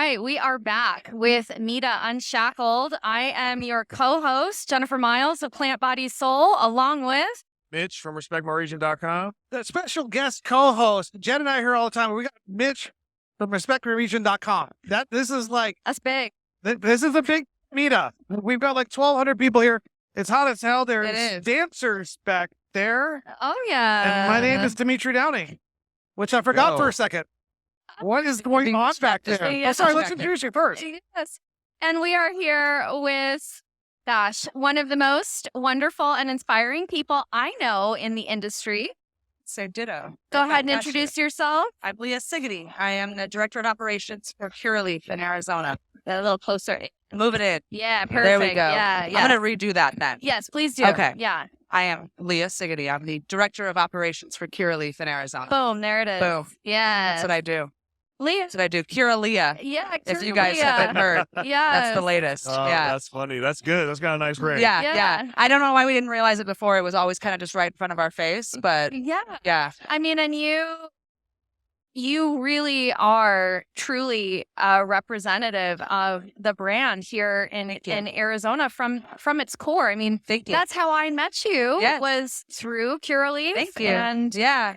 right, we are back with Mita Unshackled. I am your co-host, Jennifer Miles of Plant Body Soul, along with Mitch from RespectMyRegion.com. The special guest co-host. Jen and I are here all the time. We got Mitch from RespectMyRegion.com. This is like that's big. This is a big meetup. We've got like 1,200 people here. It's hot as hell. It There's is. dancers back there. Oh yeah. And my name is Demitri Downing, which I forgot Yo. for a second. What is going on back there? Yeah. Oh, sorry, let's introduce you first. Yes. And we are here with, one of the most wonderful and inspiring people I know in the industry. So ditto. Go ahead and introduce yourself. I'm Leah Sigety. I am the Director of Operations for Curaleaf in Arizona. A little closer. Move it in. Yeah, perfect. There we go. Yeah, yeah. I'm going to redo that then. Yes, please do. Okay. Yeah. I am Leah Sigety. I'm the Director of Operations for Curaleaf in Arizona. Boom. There it is. Boom. Yeah. That's what I do. Leah. That's what I do. Curaleaf. Yeah. If you guys haven't heard, Yeah. that's the latest. Oh, yeah. that's funny. That's good. That's got a nice ring. Yeah, Yeah. yeah. I don't know why we didn't realize it before. It was always kind of just right in front of our face, but Yeah. yeah. I mean, and you really are truly a representative of the brand here in Arizona from its core. I mean, Thank you. that's how I met you. Yes. Was through Curaleaf. Thank you. And Yeah.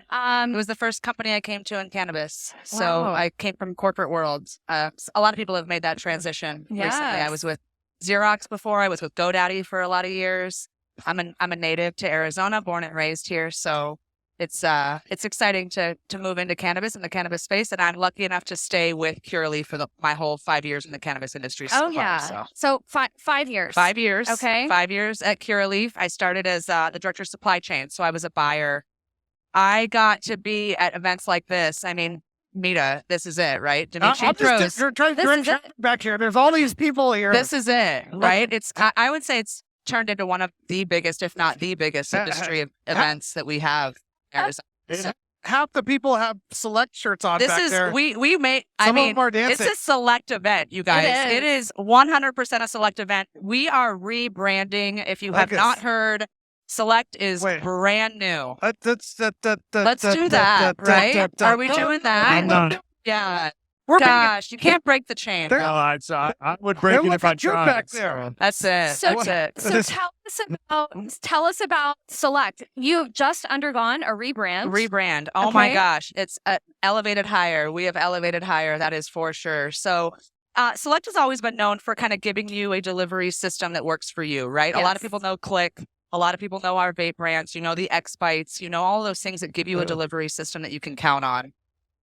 It it was the first company I came to in cannabis. So Wow. I came from corporate world. A lot of people have made that transition recently. I Yes. was with Xerox before. I was with GoDaddy for a lot of years. I'm a native to Arizona, born and raised here. So it's exciting to move into cannabis in the cannabis space. And I'm lucky enough to stay with Curaleaf for my whole 5 years in the cannabis industry. So oh far, yeah. so. So 5 years. 5 years. Okay. 5 years at Curaleaf. I started as the director of supply chain. So I was a buyer. I got to be at events like this. I mean, Mita, this is it, right? Demitri throws. You're trying to This direct is traffic back here. There's all these people here. This is it, right? I would say it's turned into one of the biggest, if not the biggest, industry events that we have. in Arizona. Half the people have select shirts on This back is there. we made. Some I of mean, them are dancing. it's a select event, you guys. is. It is 100% a select event. We are rebranding. If you have Like not us. heard, Select is Wait. brand new. Let's do that, right? Are we doing that? No. Yeah. We're Gosh, you can't break the chain. There- No, I would break it if I You're tried. back there. That's it. So, That's it. so tell us about Select. You've just undergone a rebrand. Rebrand. Oh my Okay. gosh. It's elevated higher. We have elevated higher. That is for sure. So Select has always been known for kind of giving you a delivery system that works for you, right? A lot Yes. of people know Click. A lot of people know our vape brands. You know, the X Bites, you know, all those things that give you a delivery system that you can count on.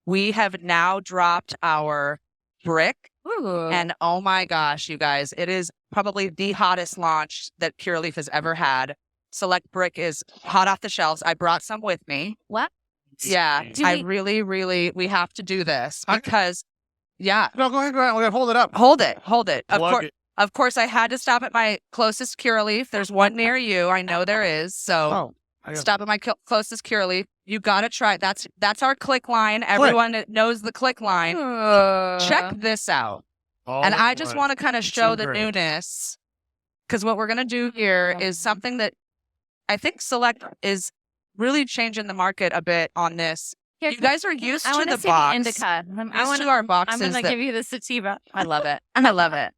We have now dropped our BRIQ. Ooh. And oh my gosh, you guys, it is probably the hottest launch that Curaleaf has ever had. Select BRIQ is hot off the shelves. I brought some with me. What? Yeah, Do I we- really, we have to do this because, yeah, No, go ahead. Hold it up. hold it. Plug it. Of course, I had to stop at my closest Curaleaf. There's one near you. I know there is. So stop at my closest Curaleaf. You got to try. That's our Click line. Everyone knows the Click line. Check this out. And I just want to kind of show so the great. newness, because what we're going to do here is something that I think Select is really changing the market a bit on this. Here, You guys are used I to want the to see box. the indica. I Used want to our boxes. I'm going to that- give you the sativa. I love it. I love it.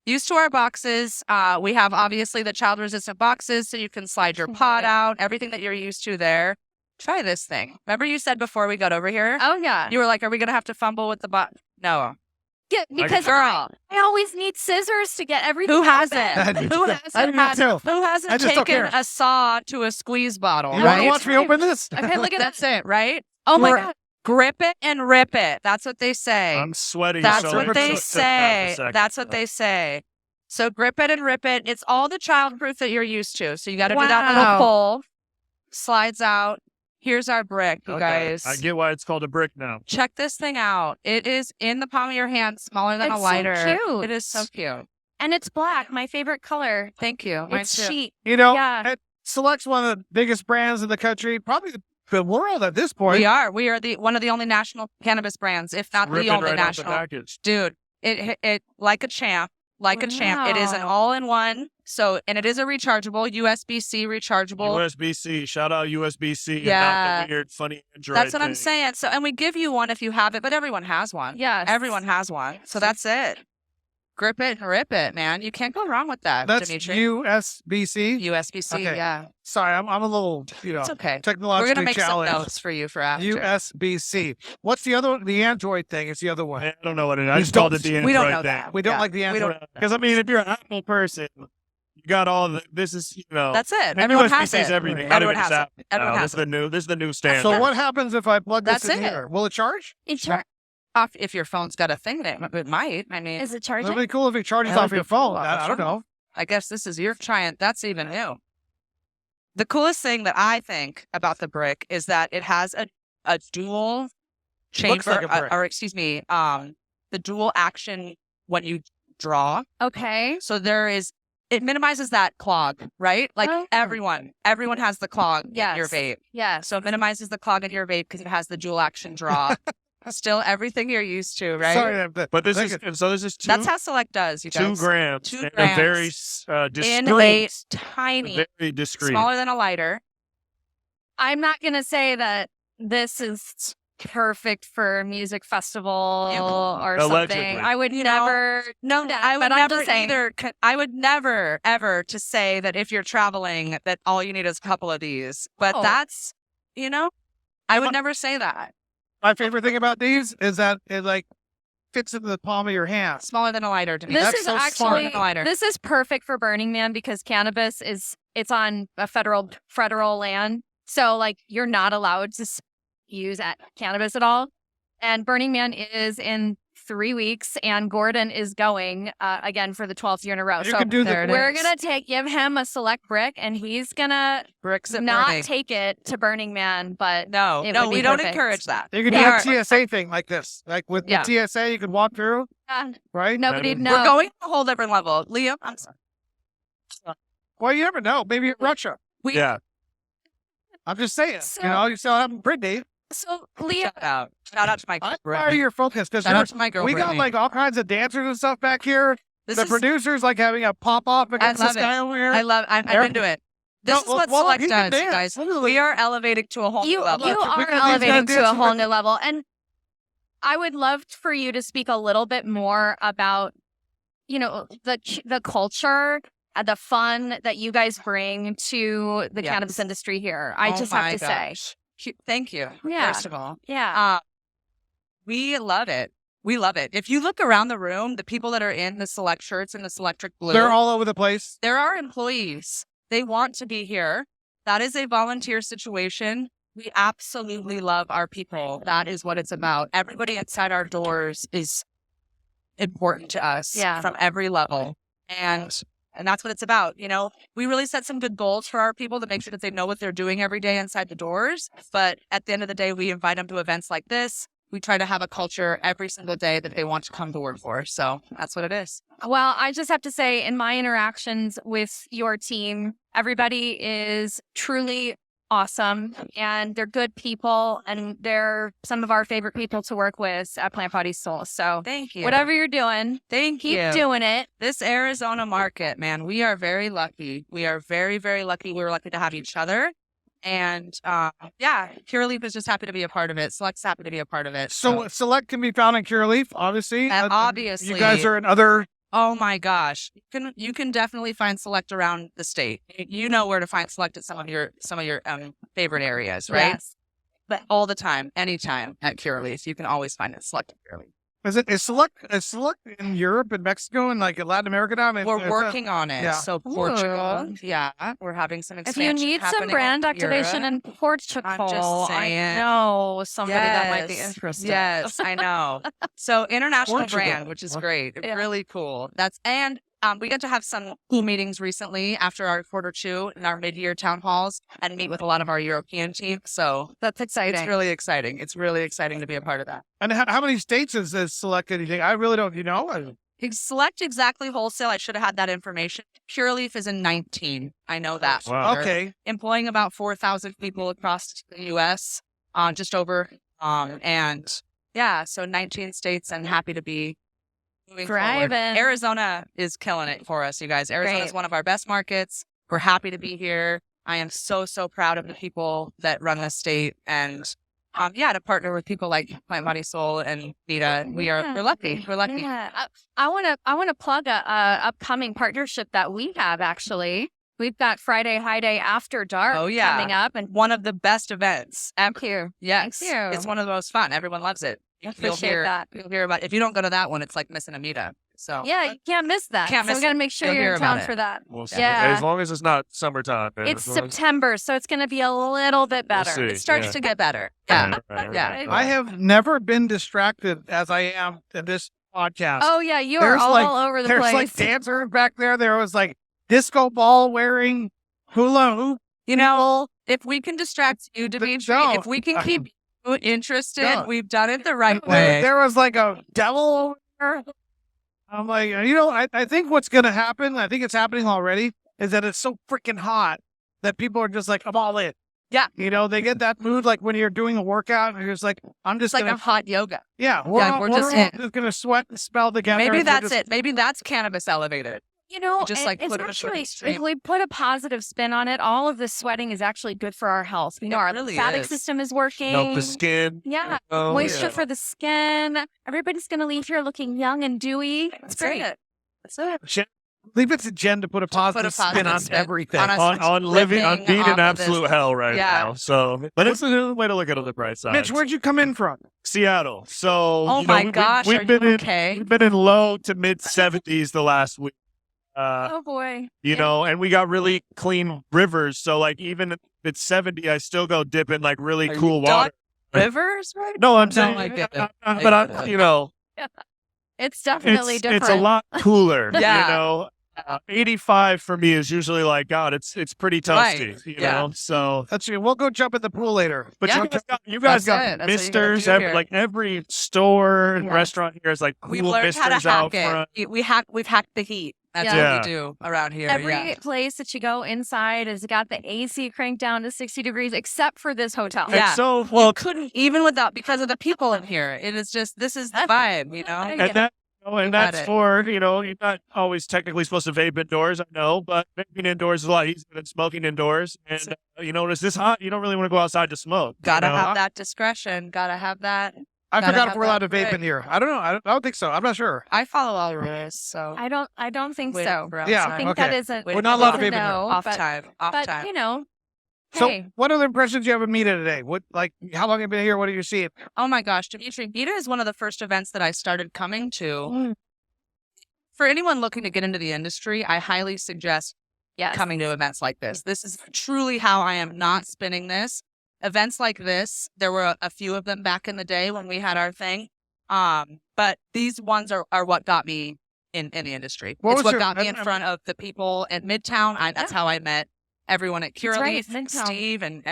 Used to our boxes. We have obviously the child resistant boxes, so you can slide your pod out, everything that you're used to there. Try this thing. Remember you said before we got over here? Oh yeah. You were like, are we going to have to fumble with the box? No. Yeah, because Girl. I always need scissors to get everything. Who out hasn't? of it. Who I hasn't, do had, too. who I hasn't just don't taken care. a saw to a squeeze bottle, You want right? to watch me open this? Okay, look at That's it, right? Oh my We're- god. Grip it and rip it. That's what they say. I'm sweating. That's so what let's they just take that for a say. second. That's what they say. So grip it and rip it. It's all the childproof that you're used to. So you got to do that little Wow. pull. Slides out. Here's our BRIQ, you Okay, guys. I get why it's called a BRIQ now. Check this thing out. It is in the palm of your hand, smaller than It's a so lighter. cute. It is so cute. And it's black, my favorite color. Thank you. Mine It's too. sheet. You know, Yeah. Select's one of the biggest brands in the country, probably the world at this point. We are. We are one of the only national cannabis brands, if not Ripping the only right off the national. package. Dude, it like a champ. like a champ. It is an all-in-one. So, and it is a rechargeable, USB-C rechargeable. USB-C. Shout out USB-C. Yeah. Not the weird, funny Android That's what I'm thing. saying. So, and we give you one if you have it, but everyone has one. Yes. Everyone has one. So that's it. Grip it and rip it, man. You can't go wrong with that, That's Demitri. USB-C. USB-C, Okay. yeah. Sorry, I'm a little, It's okay. technologically We're going to make challenged. some notes for you for after. USB-C. What's the other one? The Android thing is the other one. I don't know what it is. I We just called it don't- the Android we don't know thing. that. We don't Yeah. like the We Android. don't. Because, I mean, if you're an Apple person, you got all the, this is, That's it. and Everyone has USB-C is it. everything. Not Everyone even just has it. Apple. Everyone No, has it. This is the new standard. So what happens if I plug this That's in it. here? Will it charge? If your phone's got a thing in it might. I mean, Is it It'd charging? be cool if it charges That off would your be cool phone. off I your don't know. I guess this is your trying. That's even new. The coolest thing that I think about the BRIQ is that it has a dual chamber, like a brick. or excuse me, the dual action when you draw. Okay. So it minimizes that clog, right? Like Oh. everyone has the clog in your Yes. vape. Yes. So it minimizes the clog in your vape because it has the dual action draw. Still everything you're used to, right? Sorry, But this is two, That's how Select does, you 2 guys. grams. 2 and grams. a very In discreet. a tiny, Very discreet. smaller than a lighter. I'm not going to say that this is perfect for a music festival or Allegedly. something. I would You know, never. No, that, I would but I'm never just saying. either. I would never ever to say that if you're traveling that all you need is a couple of these. But Oh. that's, I would never say that. My favorite thing about these is that it like fits into the palm of your hand. Smaller than a lighter to me. This That's is so smart. actually Than a lighter. this is perfect for Burning Man because cannabis it's on a federal land, so like you're not allowed to use cannabis at all. And Burning Man is in 3 weeks, and Gordon is going again for the 12th year in a row. You So can do there the it we're is. gonna give him a select brick, and he's gonna Bricks at not burning. take it to Burning Man, but No, it no, would be we don't perfect. encourage that. You can Yeah. do a TSA thing like this. Like with Yeah. the TSA, you can walk through, right? nobody'd We're know. We're going to a whole different level. Liam, I'm sorry. Well, you never know. Maybe Russia. Yeah. I'm just saying. So- you still have Britney. So Leah, Shout out to my I girl, admire your focus because Shout out to my girl. we got Brittany. like all kinds of dancers and stuff back here. This The is, producers like having a pop off against love this guy over here. I'm into it. This No, is what well, Select he can does, you dance. guys. Literally. We are elevating to a whole you new level. you We are can- these elevating guys to a dance whole with- new level, and I would love for you to speak a little bit more about the culture, the fun that you guys bring to the Yes. cannabis industry here. I Oh just have my to say, gosh. Thank you. Yeah. First of all, yeah. we love it. We love it. If you look around the room, the people that are in the Select shirts and the Selectric blue, They're all over the place. there are employees. They want to be here. That is a volunteer situation. We absolutely love our people. That is what it's about. Everybody inside our doors is important to us Yeah. from every level. And that's what it's about. We really set some good goals for our people to make sure that they know what they're doing every day inside the doors. But at the end of the day, we invite them to events like this. We try to have a culture every single day that they want to come to work for. So that's what it is. Well, I just have to say, in my interactions with your team, everybody is truly awesome, and they're good people, and they're some of our favorite people to work with at Plant Body Soul. So Thank you. whatever you're doing, Thank keep you. doing it. This Arizona market, man, we are very lucky. We are very, very lucky. We were lucky to have each other. And Pure Leaf is just happy to be a part of it. Select's happy to be a part of it. So Select can be found in Cure Leaf, obviously. Obviously. You guys are in other. Oh my gosh. You can definitely find Select around the state. You know where to find Select at some of your favorite areas, right? Yes. But all the time, anytime at Pure Leaf, you can always find it Select at Pure Leaf. Is Select in Europe and Mexico and like in Latin America now? I mean, We're working on it. yeah. So Portugal, we're having some If expansion. you need some happening brand in activation Europe. in Portugal, I'm just saying. I know somebody that might be Yes. interested. Yes, I know. So international Portugal. brand, which is great, Yeah. really cool. We got to have some cool meetings recently after our quarter two and our mid-year town halls and meet with a lot of our European team. So That's exciting. it's really exciting. It's really exciting to be a part of that. And how many states is this Select anything? I really don't. Select exactly wholesale. I should have had that information. Pure Leaf is in 19. I know that. Wow. They're Okay. employing about 4,000 people across the U.S. Just over. So 19 states, and happy to be moving forward. Thriving. Arizona is killing it for us, you guys. Arizona is one of our best markets. We're happy to be here. I am so proud of the people that run this state, and to partner with people like Plant Body Soul and Mita. We're lucky. We're lucky. Yeah. I want to plug a upcoming partnership that we have. Actually, we've got Friday High Day After Dark coming up, and one of the best events ever. Thank you. Yes, Thank you. it's one of the most fun. Everyone loves it. Appreciate that. You'll hear about. If you don't go to that one, it's like missing a Mita. So yeah, you can't miss that. Can't miss we got to make sure You'll you're hear in town about it. for that. We'll see. Yeah. As long as it's not summertime. man. It's As long as- September, so it's going to be a little bit better. see. it starts Yeah. to get better. Right, Yeah, right, yeah. right. I have never been distracted as I am in this podcast. Oh yeah, you are There's all like- over the There's place. like dancers back there. There was like disco ball wearing hula hoop. You know, if we can distract you, Demitri, No. if we can keep you interested, No. we've done it the right There, way. there was like a devil over there. I'm like, I think what's going to happen, I think it's happening already, is that it's so freaking hot that people are just like, I'm all in. Yeah. They get that mood like when you're doing a workout and you're just like, I'm just It's like going a hot yoga. we're just all in. just going to sweat and spell together. Maybe and we're that's just- it. Maybe that's cannabis elevated. Just like it's put it in a actually, stream. if we put a positive spin on it, all of this sweating is actually good for our health. It Our really lymphatic is. system is working. Help the skin. Yeah. Oh, Moisture yeah. for the skin. Everybody's going to leave here looking young and dewy. It's That's great. it. That's it. Leave it to Jen to put a positive spin positive on spin everything. on us. On living, on Living being off in of absolute this. hell right Yeah. now. So, but it's a way to look at it on the bright side. Mitch, where'd you come in from? Seattle. So, Oh my gosh, we've are been you in okay? we've been in low to mid 70s the last week. Oh boy. And we got really clean rivers. So, like, even if it's 70, I still go dip in like really Are you cool done? water. Rivers, right? No, I'm No, saying, I get it. but It's definitely different. it's a lot cooler. Yeah. 85 for me is usually like, God, it's pretty toasty. Right. You Yeah. know, so. We'll go jump in the pool later. But Yeah. you guys That's got it. That's what you gotta misters. do here. Every store and Yeah. restaurant here is like cool We've learned how to misters out hack front. it. We've hacked the heat. That's Yeah. what we do around here. Every yeah. place that you go inside has got the AC cranked down to 60 degrees, except for this hotel. And Yeah. so, well, Couldn't even without because of the people in here. It is just this is the vibe, you know. and that. And got that's it. for, you're not always technically supposed to vape indoors, I know, but vaping indoors is a lot easier than smoking indoors. And, when it's this hot, you don't really want to go outside to smoke. Gotta you know? have that discretion. Gotta have that. I Gotta forgot have if we're allowed to that vape right. in here. I don't know. I don't think so. I'm not sure. I follow all the rules, so I don't think wait so. for Yeah, I outside. think okay. that isn't. We're not allowed to it's a vape in here. no, off but, time. Off but time. So, hey, what other impressions do you have of Mita today? How long have you been here? What are you seeing? Oh my gosh, Demitri, Mita is one of the first events that I started coming to. Mm. For anyone looking to get into the industry, I highly suggest yes. coming to events like this. This is truly how I am not spinning this. Events like this, there were a few of them back in the day when we had our thing. But these ones are what got me in the industry. What It's was what your- got me in I'm- front of the people at Midtown. That's how I met everyone at That's right, Curaleaf, Midtown. Steve and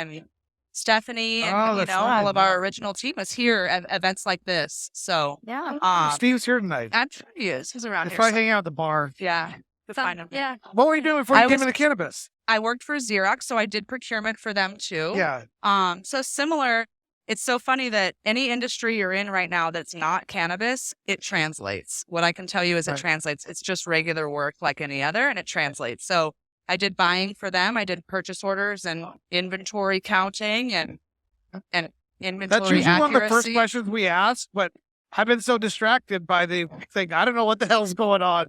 Stephanie, and Oh, that's all right. of our original team was here at events like this. So Yeah. Steve's here tonight. I'm sure he is. He's around He's here. probably hanging out at the bar. Yeah. You'll find him. Yeah. What were you doing before you I came was- into cannabis? I worked for Xerox, so I did procurement for them too. Yeah. So similar. It's so funny that any industry you're in right now that's not cannabis, it translates. What I can tell you is Right. it translates. It's just regular work like any other, and it translates. So I did buying for them. I did purchase orders and inventory counting and inventory That's usually accuracy. one of the first questions we ask, but I've been so distracted by the thing. I don't know what the hell's going on,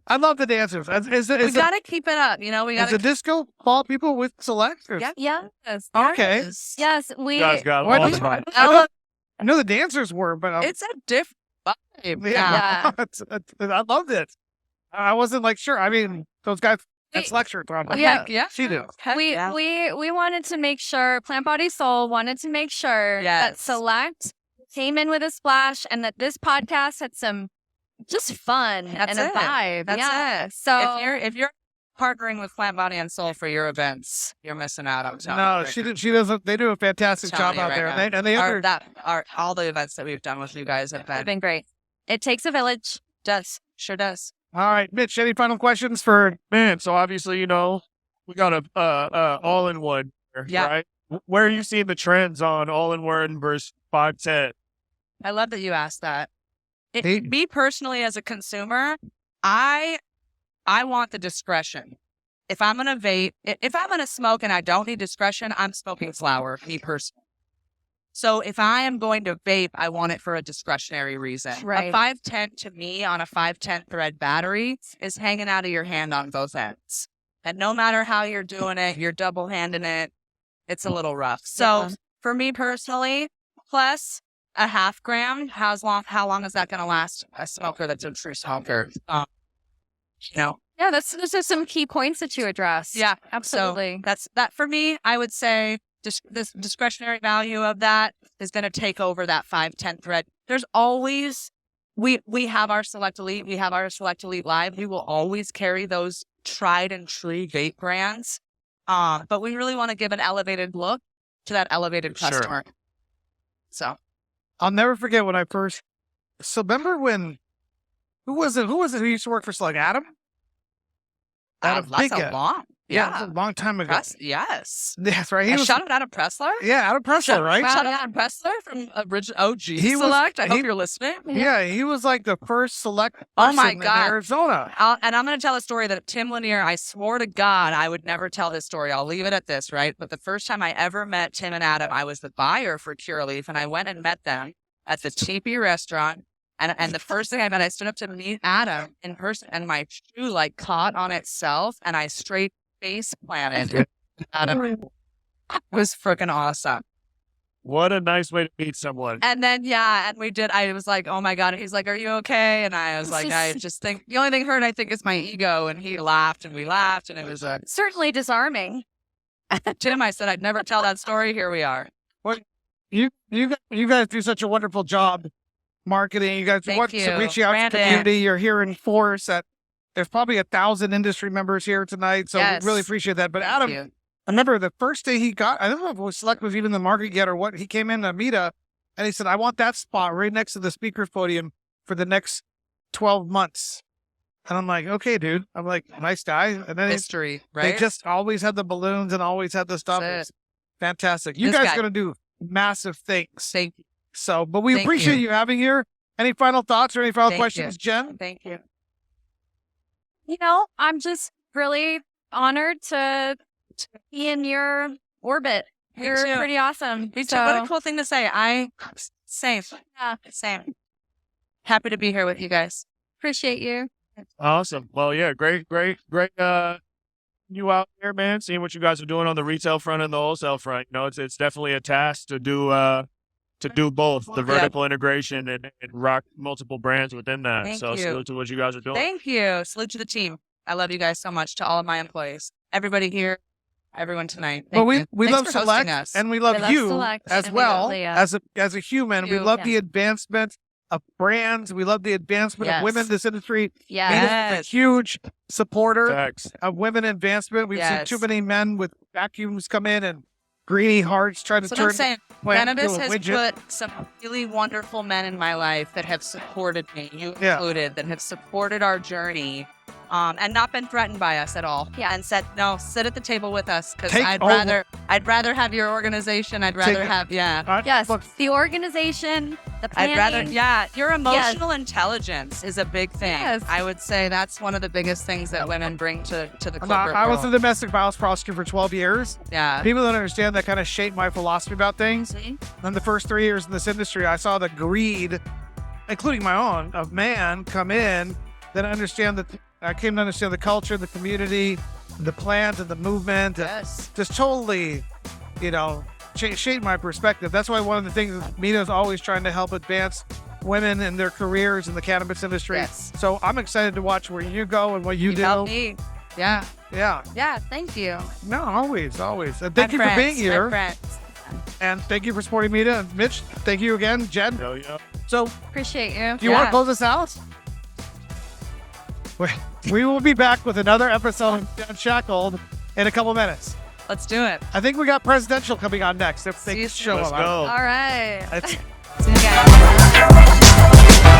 I love the dancers. We got to keep it up. We Is got the to. disco ball people with select? Or- Yep. Yes. Okay. Yes. We. You guys got What all is- time. I know the dancers were, but It's a different vibe. yeah. I loved it. I wasn't like sure. I mean, those guys. That's lecture thrown. Yeah. Heck yeah. She did. Heck We, yeah. we wanted to make sure Plant Body Soul wanted to make sure that Yes. Select came in with a splash and that this podcast had some just fun That's and a it. vibe. That's yeah. it. So If you're partnering with Plant Body and Soul for your events, you're missing out. I'm telling No, you. she did. She doesn't. They do a fantastic Telling job you out right there. now. And they All the events that we've done with you guys have it's been been great. It takes a village. sure does. All right, Mitch. Any final questions for? Man, so obviously, we got a all-in-one here, Yeah. right? Where are you seeing the trends on all-in-one versus 510? I love that you asked that. Me personally, as a consumer, I want the discretion. If I'm gonna vape, if I'm gonna smoke and I don't need discretion, I'm smoking flower. Me personally. So if I am going to vape, I want it for a discretionary reason. Right. A 510 to me on a 510 thread battery is hanging out of your hand on both ends. And no matter how you're doing it, you're double handing it. It's a little rough. So for me personally, plus a half gram, how long is that going to last? A smoker that's a true smoker. Yeah, those are some key points that you addressed. Yeah, absolutely. So that's that for me. I would say this discretionary value of that is going to take over that 510 thread. There's always we have our Select Elite, we have our Select Elite Live. We will always carry those tried and true vape brands, but we really want to give an elevated look to that elevated customer. Sure. So I'll never forget when I first. So remember when? Who was it? Who used to work for Slug? Adam. that's a long. Yeah, it was a long time ago. Yes. That's right. He was, shout out Adam Pressler. yeah, Adam Pressler, right? Shout out Adam Pressler from original OG He was- Select. I he- hope you're listening. Yeah, he was like the first Select Oh person my in God. Arizona. And I'm going to tell a story that Tim Lanier, I swore to God I would never tell this story. I'll leave it at this, right? But the first time I ever met Tim and Adam, I was the buyer for Curaleaf, and I went and met them at the TP restaurant. And the first thing I stood up to meet Adam in person, and my shoe like caught on itself, and I straight face planted. Adam, it was freaking awesome. What a nice way to meet someone. And then, and we did. I was like, oh my God. And he's like, are you okay? And I was like, I just think the only thing hurt, I think, is my ego. And he laughed and we laughed. And it was Certainly disarming. Tim, I said, I'd never tell that story. Here we are. You guys do such a wonderful job marketing. You guys Thank want you. to reach out to the Brandon. community. You're here in force. There's probably 1,000 industry members here tonight, so Yes. we really appreciate that. But Thank Adam, you. I remember the first day he got, I don't know if it was Select was even the market yet or what, he came in to Mita and he said, I want that spot right next to the speaker's podium for the next 12 months. And I'm like, okay, dude. I'm like, nice guy. And then History, they right? just always had the balloons and always had the stuff. That's It's fantastic. You This guys guy. are going to do massive things. Thank you. So, but we Thank appreciate you. you having here. Any final thoughts or any final Thank questions, Jen? Thank you. I'm just really honored to be in your orbit. Me You're too. pretty awesome. Me too. What a cool thing to say. Same. Yeah. Same. Happy to be here with you guys. Appreciate you. Awesome. Well, yeah, great. You out there, man, seeing what you guys are doing on the retail front and the wholesale front. It's definitely a task to do both the vertical integration and rock multiple brands within that. Thank So you. salute to what you guys are doing. Thank you. Salute to the team. I love you guys so much. To all of my employees, everybody here, everyone tonight. Well, Thank we you. love Thanks for Select hosting us. and we love We love you Select, as and we love well Leah. as a human. We You. love Yeah. the advancement of brands. We love the advancement of Yes. women in this industry. Yeah. Mita's a huge supporter Facts. of women advancement. We've Yes. seen too many men with vacuums come in and greedy hearts try to That's what I'm turn saying. plant Cannabis into a has widget. put some really wonderful men in my life that have supported me, you Yeah. included, that have supported our journey, and not been threatened by us at all. Yeah. And said, no, sit at the table with us because Take I'd over. rather have your organization. I'd rather Take- have Yes. Look, The organization, the planning. I'd rather, your emotional intelligence is a big thing. Yes. I would say that's one of the biggest things that women bring to the corporate I was a world. domestic violence prosecutor for 12 years. Yeah. People don't understand that kind of shaped my philosophy about things. Mhm. In the first 3 years in this industry, I saw the greed, including my own, of man come in. Then I came to understand the culture, the community, the plans, and the movement. And Yes. just totally, shaped my perspective. That's why one of the things Mita is always trying to help advance women in their careers in the cannabis industry. Yes. So I'm excited to watch where you go and what you do. Help me. Yeah. Yeah. Yeah. Thank you. No, always. And thank My you for being friends, my here. friends. And thank you for supporting Mita. And Mitch, thank you again. Jen. Hell yeah. So Appreciate you. do you want to close us out? We will be back with another episode of Unshackled in a couple minutes. Let's do it. I think we got presidential coming on next. If See they you show Let's up. go. All right. It's- See you guys.